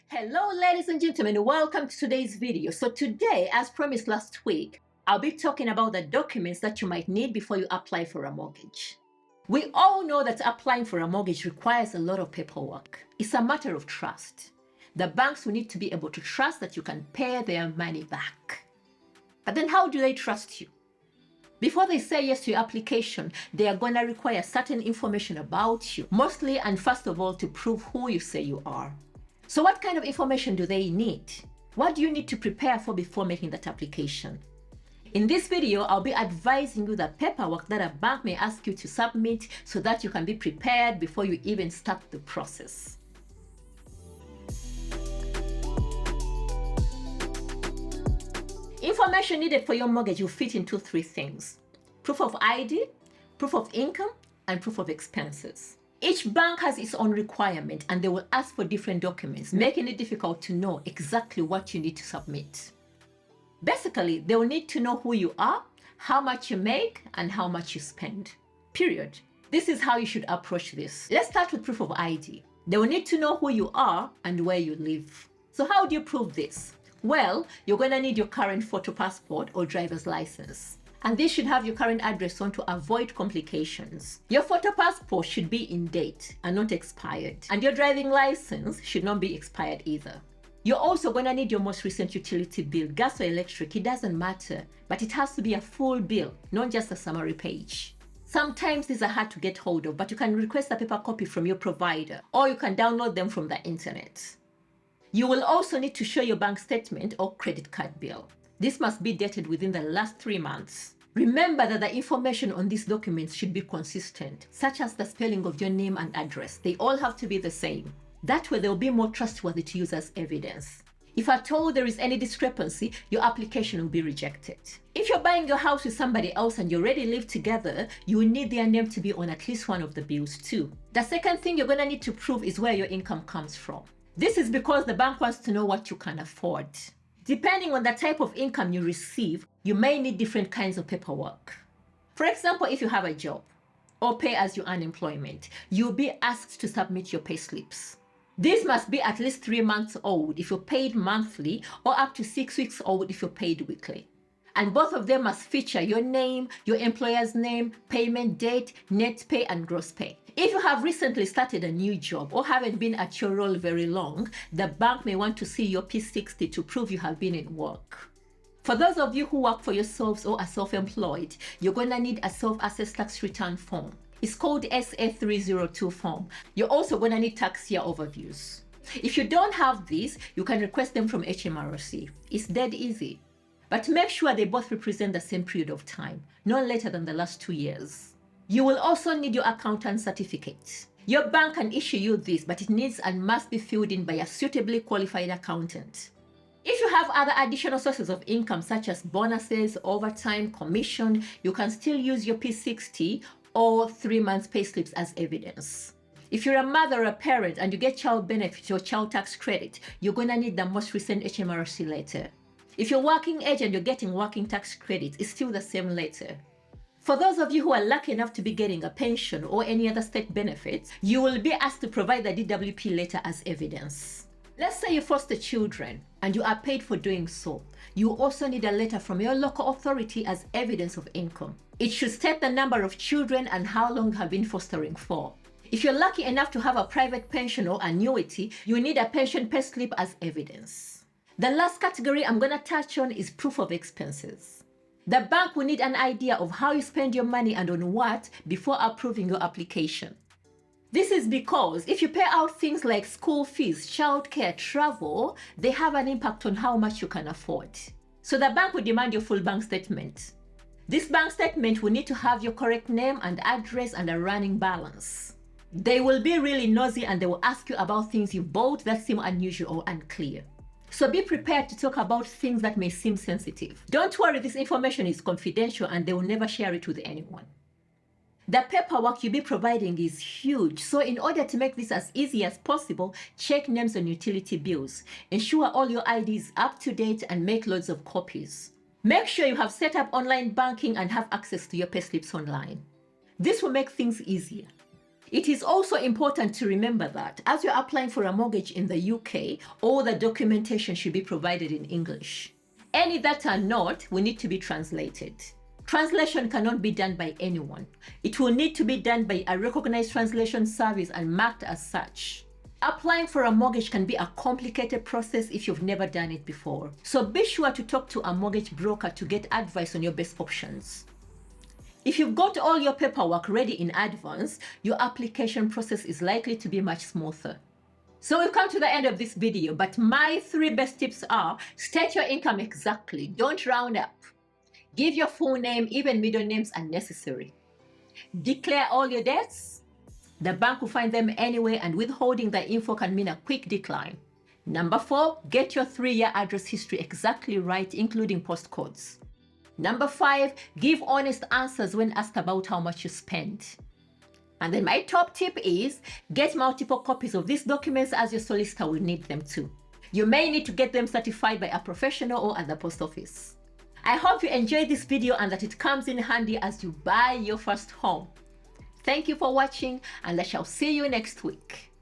Hello ladies and gentlemen, welcome to today's video. So today, as promised last week, I'll be talking about the documents that you might need before you apply for a mortgage. We all know that applying for a mortgage requires a lot of paperwork. It's a matter of trust. The banks will need to be able to trust that you can pay their money back. But then how do they trust you? Before they say yes to your application, they are going to require certain information about you, mostly and first of all to prove who you say you are. So what kind of information do they need? What do you need to prepare for before making that application? In this video, I'll be advising you the paperwork that a bank may ask you to submit so that you can be prepared before you even start the process. Information needed for your mortgage will fit into three things: proof of ID, proof of income, and proof of expenses. Each bank has its own requirement and they will ask for different documents, making it difficult to know exactly what you need to submit. Basically, they will need to know who you are, how much you make, and how much you spend. Period. This is how you should approach this. Let's start with proof of ID. They will need to know who you are and where you live. So how do you prove this? Well, you're going to need your current photo passport or driver's license. And this should have your current address on to avoid complications. Your photo passport should be in date and not expired. And your driving license should not be expired either. You're also going to need your most recent utility bill, gas or electric, it doesn't matter. But it has to be a full bill, not just a summary page. Sometimes these are hard to get hold of, but you can request a paper copy from your provider or you can download them from the internet. You will also need to show your bank statement or credit card bill. This must be dated within the last 3 months. Remember that the information on these documents should be consistent, such as the spelling of your name and address. They all have to be the same. That way they'll be more trustworthy to use as evidence. If at all there is any discrepancy, your application will be rejected. If you're buying your house with somebody else and you already live together, you will need their name to be on at least one of the bills too. The second thing you're going to need to prove is where your income comes from. This is because the bank wants to know what you can afford. Depending on the type of income you receive, you may need different kinds of paperwork. For example, if you have a job or pay as you earn employment, you'll be asked to submit your pay slips. These must be at least 3 months old if you're paid monthly or up to 6 weeks old if you're paid weekly. And both of them must feature your name, your employer's name, payment date, net pay, and gross pay. If you have recently started a new job or haven't been at your role very long, the bank may want to see your P60 to prove you have been in work. For those of you who work for yourselves or are self-employed, you're going to need a self-assessed tax return form. It's called SA302 form. You're also going to need tax year overviews. If you don't have these, you can request them from HMRC. It's dead easy. But make sure they both represent the same period of time, no later than the last 2 years. You will also need your accountant certificate. Your bank can issue you this, but it needs and must be filled in by a suitably qualified accountant. If you have other additional sources of income such as bonuses, overtime, commission, you can still use your P60 or 3 months pay slips as evidence. If you're a mother or a parent and you get child benefit or child tax credit, you're going to need the most recent HMRC letter. If you're working age and you're getting working tax credit, it's still the same letter. For those of you who are lucky enough to be getting a pension or any other state benefits, you will be asked to provide the DWP letter as evidence. Let's say you foster children and you are paid for doing so. You also need a letter from your local authority as evidence of income. It should state the number of children and how long you have been fostering for. If you're lucky enough to have a private pension or annuity, you need a pension pay slip as evidence. The last category I'm going to touch on is proof of expenses. The bank will need an idea of how you spend your money and on what before approving your application. This is because if you pay out things like school fees, childcare, travel, they have an impact on how much you can afford. So the bank will demand your full bank statement. This bank statement will need to have your correct name and address and a running balance. They will be really nosy and they will ask you about things you bought that seem unusual or unclear. So be prepared to talk about things that may seem sensitive. Don't worry, this information is confidential and they will never share it with anyone. The paperwork you'll be providing is huge, so in order to make this as easy as possible, check names on utility bills. Ensure all your ID is up to date and make loads of copies. Make sure you have set up online banking and have access to your payslips online. This will make things easier. It is also important to remember that as you're applying for a mortgage in the UK, all the documentation should be provided in English. Any that are not will need to be translated. Translation cannot be done by anyone. It will need to be done by a recognized translation service and marked as such. Applying for a mortgage can be a complicated process if you've never done it before. So be sure to talk to a mortgage broker to get advice on your best options. If you've got all your paperwork ready in advance, your application process is likely to be much smoother. So we've come to the end of this video, but my 3 best tips are: state your income exactly, don't round up. Give your full name, even middle names are necessary. Declare all your debts. The bank will find them anyway, and withholding the info can mean a quick decline. Number 4, get your 3-year address history exactly right, including postcodes. Number 5, give honest answers when asked about how much you spend. And then my top tip is get multiple copies of these documents, as your solicitor will need them too. You may need to get them certified by a professional or at the post office. I hope you enjoyed this video and that it comes in handy as you buy your first home. Thank you for watching, and I shall see you next week.